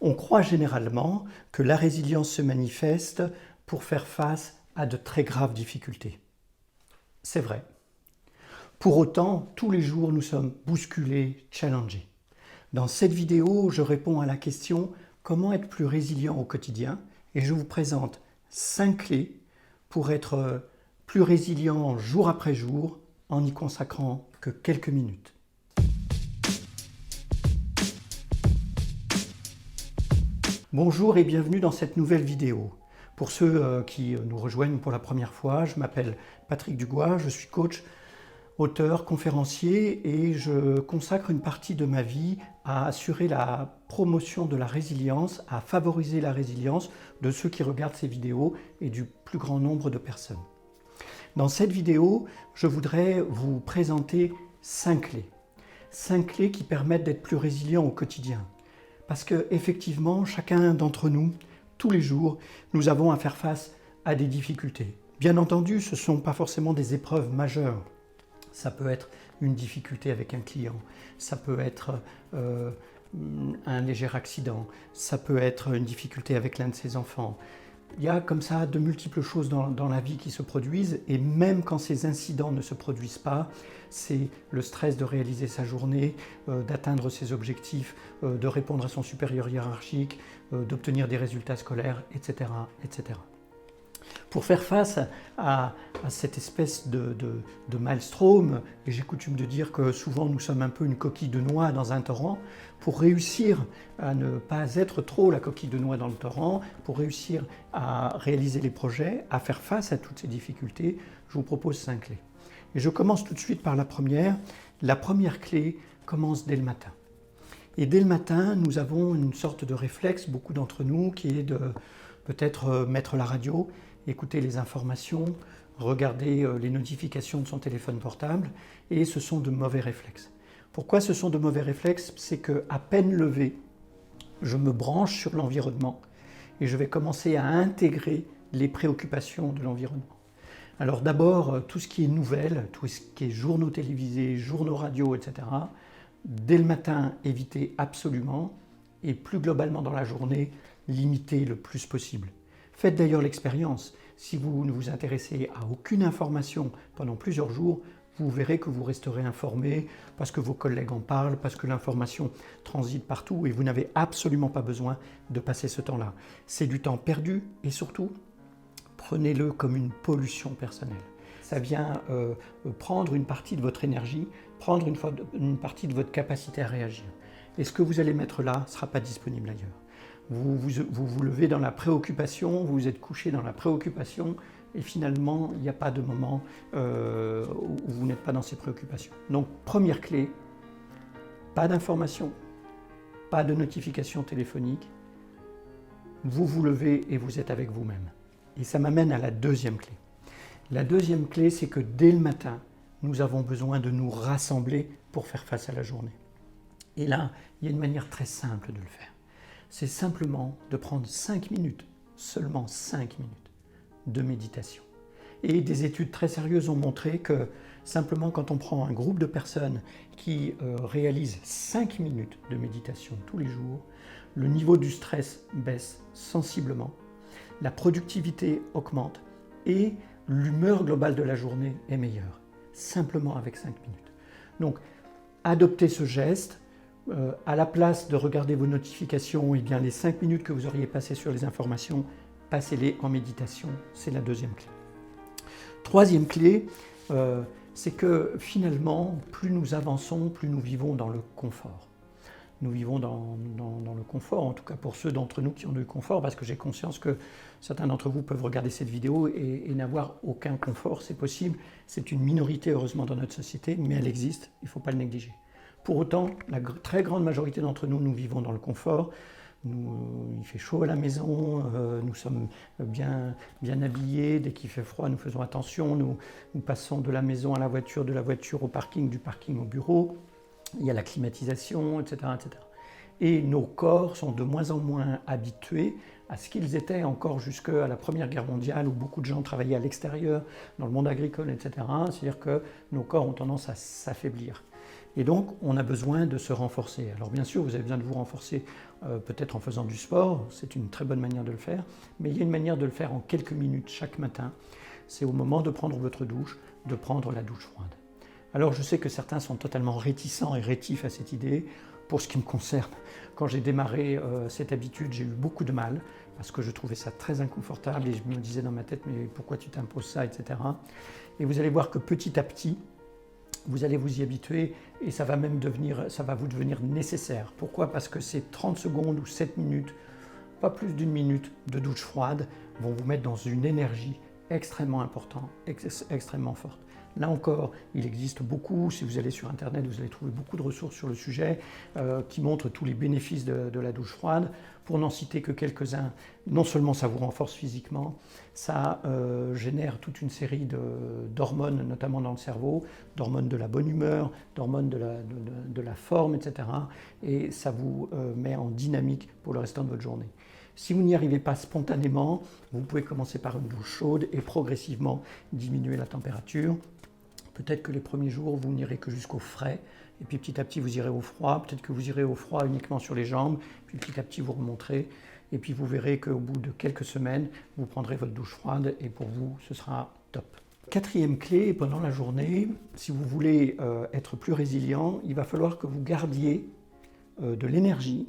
On croit généralement que la résilience se manifeste pour faire face à de très graves difficultés. C'est vrai. Pour autant, tous les jours, nous sommes bousculés, challengés. Dans cette vidéo, je réponds à la question « Comment être plus résilient au quotidien ?» et je vous présente 5 clés pour être plus résilient jour après jour en n'y consacrant que quelques minutes. Bonjour et bienvenue dans cette nouvelle vidéo. Pour ceux qui nous rejoignent pour la première fois, je m'appelle Patrick Dugois, je suis coach, auteur, conférencier et je consacre une partie de ma vie à assurer la promotion de la résilience, à favoriser la résilience de ceux qui regardent ces vidéos et du plus grand nombre de personnes. Dans cette vidéo, je voudrais vous présenter 5 clés. 5 clés qui permettent d'être plus résilient au quotidien. Parce qu'effectivement, chacun d'entre nous, tous les jours, nous avons à faire face à des difficultés. Bien entendu, ce ne sont pas forcément des épreuves majeures. Ça peut être une difficulté avec un client, ça peut être un léger accident, ça peut être une difficulté avec l'un de ses enfants. Il y a comme ça de multiples choses dans la vie qui se produisent et même quand ces incidents ne se produisent pas, c'est le stress de réaliser sa journée, d'atteindre ses objectifs, de répondre à son supérieur hiérarchique, d'obtenir des résultats scolaires, etc., etc. Pour faire face à cette espèce de maelstrom, et j'ai coutume de dire que souvent nous sommes un peu une coquille de noix dans un torrent, pour réussir à ne pas être trop la coquille de noix dans le torrent, pour réussir à réaliser les projets, à faire face à toutes ces difficultés, je vous propose 5 clés. Et je commence tout de suite par la première. La première clé commence dès le matin. Et dès le matin, nous avons une sorte de réflexe, beaucoup d'entre nous, qui est de peut-être mettre la radio, écouter les informations, regarder les notifications de son téléphone portable, et ce sont de mauvais réflexes. Pourquoi ce sont de mauvais réflexes? C'est qu'à peine levé, je me branche sur l'environnement et je vais commencer à intégrer les préoccupations de l'environnement. Alors d'abord, tout ce qui est nouvelles, tout ce qui est journaux télévisés, journaux radio, etc., dès le matin, évitez absolument, et plus globalement dans la journée, limitez le plus possible. Faites d'ailleurs l'expérience. Si vous ne vous intéressez à aucune information pendant plusieurs jours, vous verrez que vous resterez informé parce que vos collègues en parlent, parce que l'information transite partout et vous n'avez absolument pas besoin de passer ce temps-là. C'est du temps perdu et surtout, prenez-le comme une pollution personnelle. Ça vient prendre une partie de votre énergie, prendre une partie de votre capacité à réagir. Et ce que vous allez mettre là ne sera pas disponible ailleurs. Vous levez dans la préoccupation, vous vous êtes couché dans la préoccupation et finalement, il n'y a pas de moment où vous n'êtes pas dans ces préoccupations. Donc, première clé, pas d'information, pas de notification téléphonique. Vous vous levez et vous êtes avec vous-même. Et ça m'amène à la deuxième clé. La deuxième clé, c'est que dès le matin, nous avons besoin de nous rassembler pour faire face à la journée. Et là, il y a une manière très simple de le faire. C'est simplement de prendre 5 minutes, seulement 5 minutes, de méditation. Et des études très sérieuses ont montré que simplement quand on prend un groupe de personnes qui réalisent 5 minutes de méditation tous les jours, le niveau du stress baisse sensiblement, la productivité augmente et l'humeur globale de la journée est meilleure, simplement avec 5 minutes. Donc, adoptez ce geste. À la place de regarder vos notifications, eh bien, les 5 minutes que vous auriez passées sur les informations, passez-les en méditation, c'est la deuxième clé. Troisième clé, c'est que finalement, plus nous avançons, plus nous vivons dans le confort. Nous vivons dans le confort, en tout cas pour ceux d'entre nous qui ont du confort, parce que j'ai conscience que certains d'entre vous peuvent regarder cette vidéo et n'avoir aucun confort, c'est possible. C'est une minorité heureusement dans notre société, mais elle existe, il ne faut pas le négliger. Pour autant, la très grande majorité d'entre nous, nous vivons dans le confort. Il fait chaud à la maison, nous sommes bien habillés. Dès qu'il fait froid, nous faisons attention. Nous passons de la maison à la voiture, de la voiture au parking, du parking au bureau. Il y a la climatisation, etc., etc. Et nos corps sont de moins en moins habitués à ce qu'ils étaient encore jusqu'à la Première Guerre mondiale, où beaucoup de gens travaillaient à l'extérieur, dans le monde agricole, etc. C'est-à-dire que nos corps ont tendance à s'affaiblir. Et donc, on a besoin de se renforcer. Alors bien sûr, vous avez besoin de vous renforcer peut-être en faisant du sport, c'est une très bonne manière de le faire, mais il y a une manière de le faire en quelques minutes chaque matin. C'est au moment de prendre votre douche, de prendre la douche froide. Alors je sais que certains sont totalement réticents et rétifs à cette idée. Pour ce qui me concerne, quand j'ai démarré cette habitude, j'ai eu beaucoup de mal parce que je trouvais ça très inconfortable et je me disais dans ma tête, mais pourquoi tu t'imposes ça, etc. Et vous allez voir que petit à petit, vous allez vous y habituer et ça va vous devenir nécessaire. Pourquoi? Parce que ces 30 secondes ou 7 minutes, pas plus d'une minute de douche froide, vont vous mettre dans une énergie extrêmement importante, extrêmement forte. Là encore, il existe beaucoup, si vous allez sur Internet, vous allez trouver beaucoup de ressources sur le sujet qui montrent tous les bénéfices de la douche froide. Pour n'en citer que quelques-uns, non seulement ça vous renforce physiquement, ça génère toute une série d'hormones, notamment dans le cerveau, d'hormones de la bonne humeur, d'hormones de la forme, etc. Et ça vous met en dynamique pour le restant de votre journée. Si vous n'y arrivez pas spontanément, vous pouvez commencer par une douche chaude et progressivement diminuer la température. Peut-être que les premiers jours, vous n'irez que jusqu'au frais, et puis petit à petit, vous irez au froid. Peut-être que vous irez au froid uniquement sur les jambes, puis petit à petit, vous remonterez. Et puis vous verrez qu'au bout de quelques semaines, vous prendrez votre douche froide, et pour vous, ce sera top. Quatrième clé, pendant la journée, si vous voulez être plus résilient, il va falloir que vous gardiez de l'énergie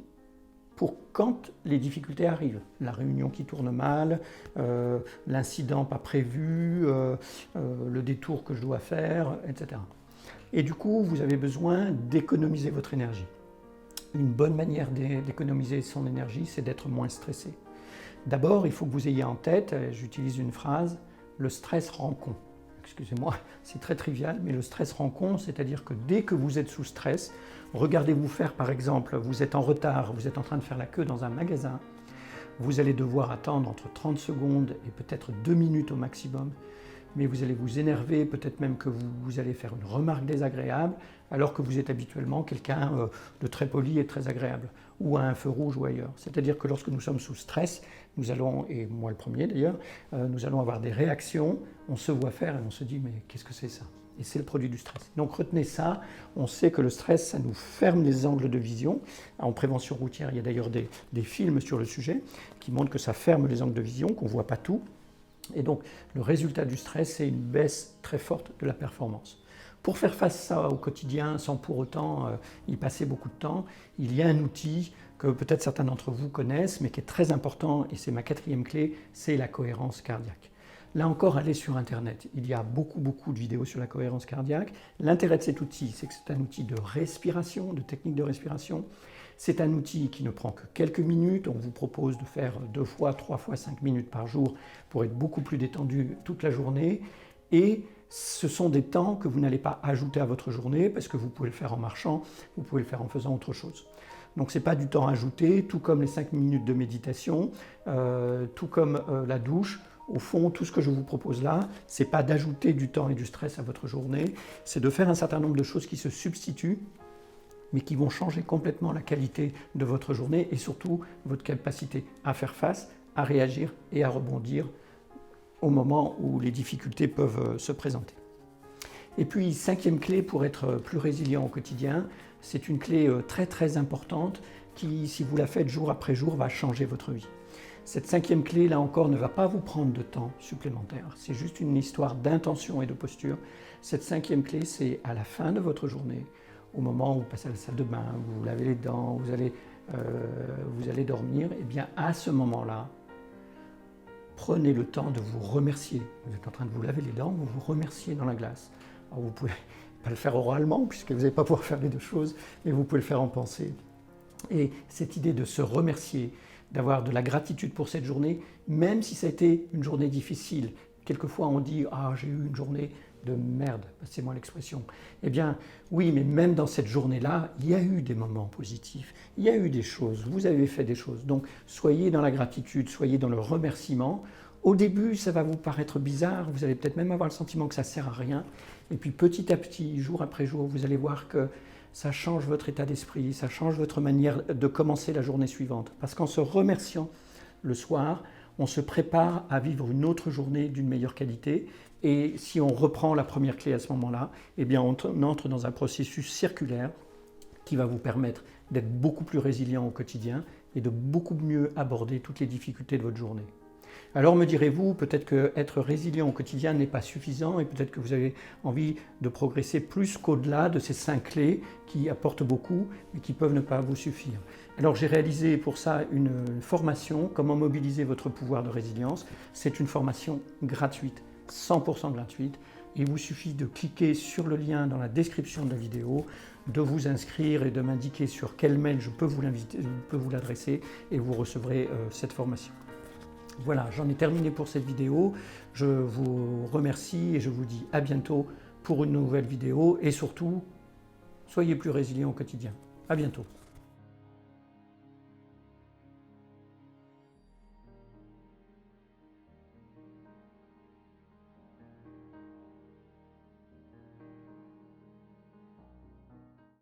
pour quand les difficultés arrivent. La réunion qui tourne mal, l'incident pas prévu, le détour que je dois faire, etc. Et du coup, vous avez besoin d'économiser votre énergie. Une bonne manière d'économiser son énergie, c'est d'être moins stressé. D'abord, il faut que vous ayez en tête, j'utilise une phrase, le stress rend con. Excusez-moi, c'est très trivial, mais le stress rend con, c'est-à-dire que dès que vous êtes sous stress, regardez-vous faire par exemple, vous êtes en retard, vous êtes en train de faire la queue dans un magasin, vous allez devoir attendre entre 30 secondes et peut-être 2 minutes au maximum, mais vous allez vous énerver, peut-être même que vous allez faire une remarque désagréable, alors que vous êtes habituellement quelqu'un de très poli et très agréable, ou à un feu rouge ou ailleurs. C'est-à-dire que lorsque nous sommes sous stress, nous allons, et moi le premier d'ailleurs, nous allons avoir des réactions, on se voit faire et on se dit mais qu'est-ce que c'est ça? Et c'est le produit du stress. Donc retenez ça, on sait que le stress, ça nous ferme les angles de vision. En prévention routière, il y a d'ailleurs des films sur le sujet qui montrent que ça ferme les angles de vision, qu'on ne voit pas tout. Et donc le résultat du stress, c'est une baisse très forte de la performance. Pour faire face à ça au quotidien, sans pour autant y passer beaucoup de temps, il y a un outil que peut-être certains d'entre vous connaissent, mais qui est très important, et c'est ma quatrième clé, c'est la cohérence cardiaque. Là encore, allez sur Internet. Il y a beaucoup de vidéos sur la cohérence cardiaque. L'intérêt de cet outil, c'est que c'est un outil de respiration, de technique de respiration. C'est un outil qui ne prend que quelques minutes. On vous propose de faire 2 fois, 3 fois 5 minutes par jour pour être beaucoup plus détendu toute la journée. Et ce sont des temps que vous n'allez pas ajouter à votre journée parce que vous pouvez le faire en marchant, vous pouvez le faire en faisant autre chose. Donc ce n'est pas du temps ajouté, tout comme les 5 minutes de méditation, tout comme la douche. Au fond, tout ce que je vous propose là, ce n'est pas d'ajouter du temps et du stress à votre journée, c'est de faire un certain nombre de choses qui se substituent, mais qui vont changer complètement la qualité de votre journée et surtout votre capacité à faire face, à réagir et à rebondir au moment où les difficultés peuvent se présenter. Et puis, cinquième clé pour être plus résilient au quotidien, c'est une clé très importante qui, si vous la faites jour après jour, va changer votre vie. Cette cinquième clé, là encore, ne va pas vous prendre de temps supplémentaire. C'est juste une histoire d'intention et de posture. Cette cinquième clé, c'est à la fin de votre journée, au moment où vous passez à la salle de bain, vous vous lavez les dents, vous allez dormir, et bien à ce moment-là, prenez le temps de vous remercier. Vous êtes en train de vous laver les dents, vous vous remerciez dans la glace. Alors vous ne pouvez pas le faire oralement, puisque vous n'allez pas pouvoir faire les deux choses, mais vous pouvez le faire en pensée. Et cette idée de se remercier, d'avoir de la gratitude pour cette journée, même si ça a été une journée difficile. Quelquefois on dit « Ah, j'ai eu une journée de merde », passez-moi l'expression. Eh bien oui, mais même dans cette journée-là, il y a eu des moments positifs, il y a eu des choses, vous avez fait des choses. Donc soyez dans la gratitude, soyez dans le remerciement. Au début, ça va vous paraître bizarre, vous allez peut-être même avoir le sentiment que ça ne sert à rien. Et puis petit à petit, jour après jour, vous allez voir que ça change votre état d'esprit, ça change votre manière de commencer la journée suivante. Parce qu'en se remerciant le soir, on se prépare à vivre une autre journée d'une meilleure qualité. Et si on reprend la première clé à ce moment-là, eh bien on entre dans un processus circulaire qui va vous permettre d'être beaucoup plus résilient au quotidien et de beaucoup mieux aborder toutes les difficultés de votre journée. Alors me direz-vous, peut-être qu'être résilient au quotidien n'est pas suffisant et peut-être que vous avez envie de progresser plus qu'au-delà de ces 5 clés qui apportent beaucoup mais qui peuvent ne pas vous suffire. Alors j'ai réalisé pour ça une formation, comment mobiliser votre pouvoir de résilience. C'est une formation gratuite, 100% gratuite. Il vous suffit de cliquer sur le lien dans la description de la vidéo, de vous inscrire et de m'indiquer sur quel mail je peux vous l'adresser et vous recevrez cette formation. Voilà, j'en ai terminé pour cette vidéo. Je vous remercie et je vous dis à bientôt pour une nouvelle vidéo et surtout, soyez plus résilients au quotidien. À bientôt.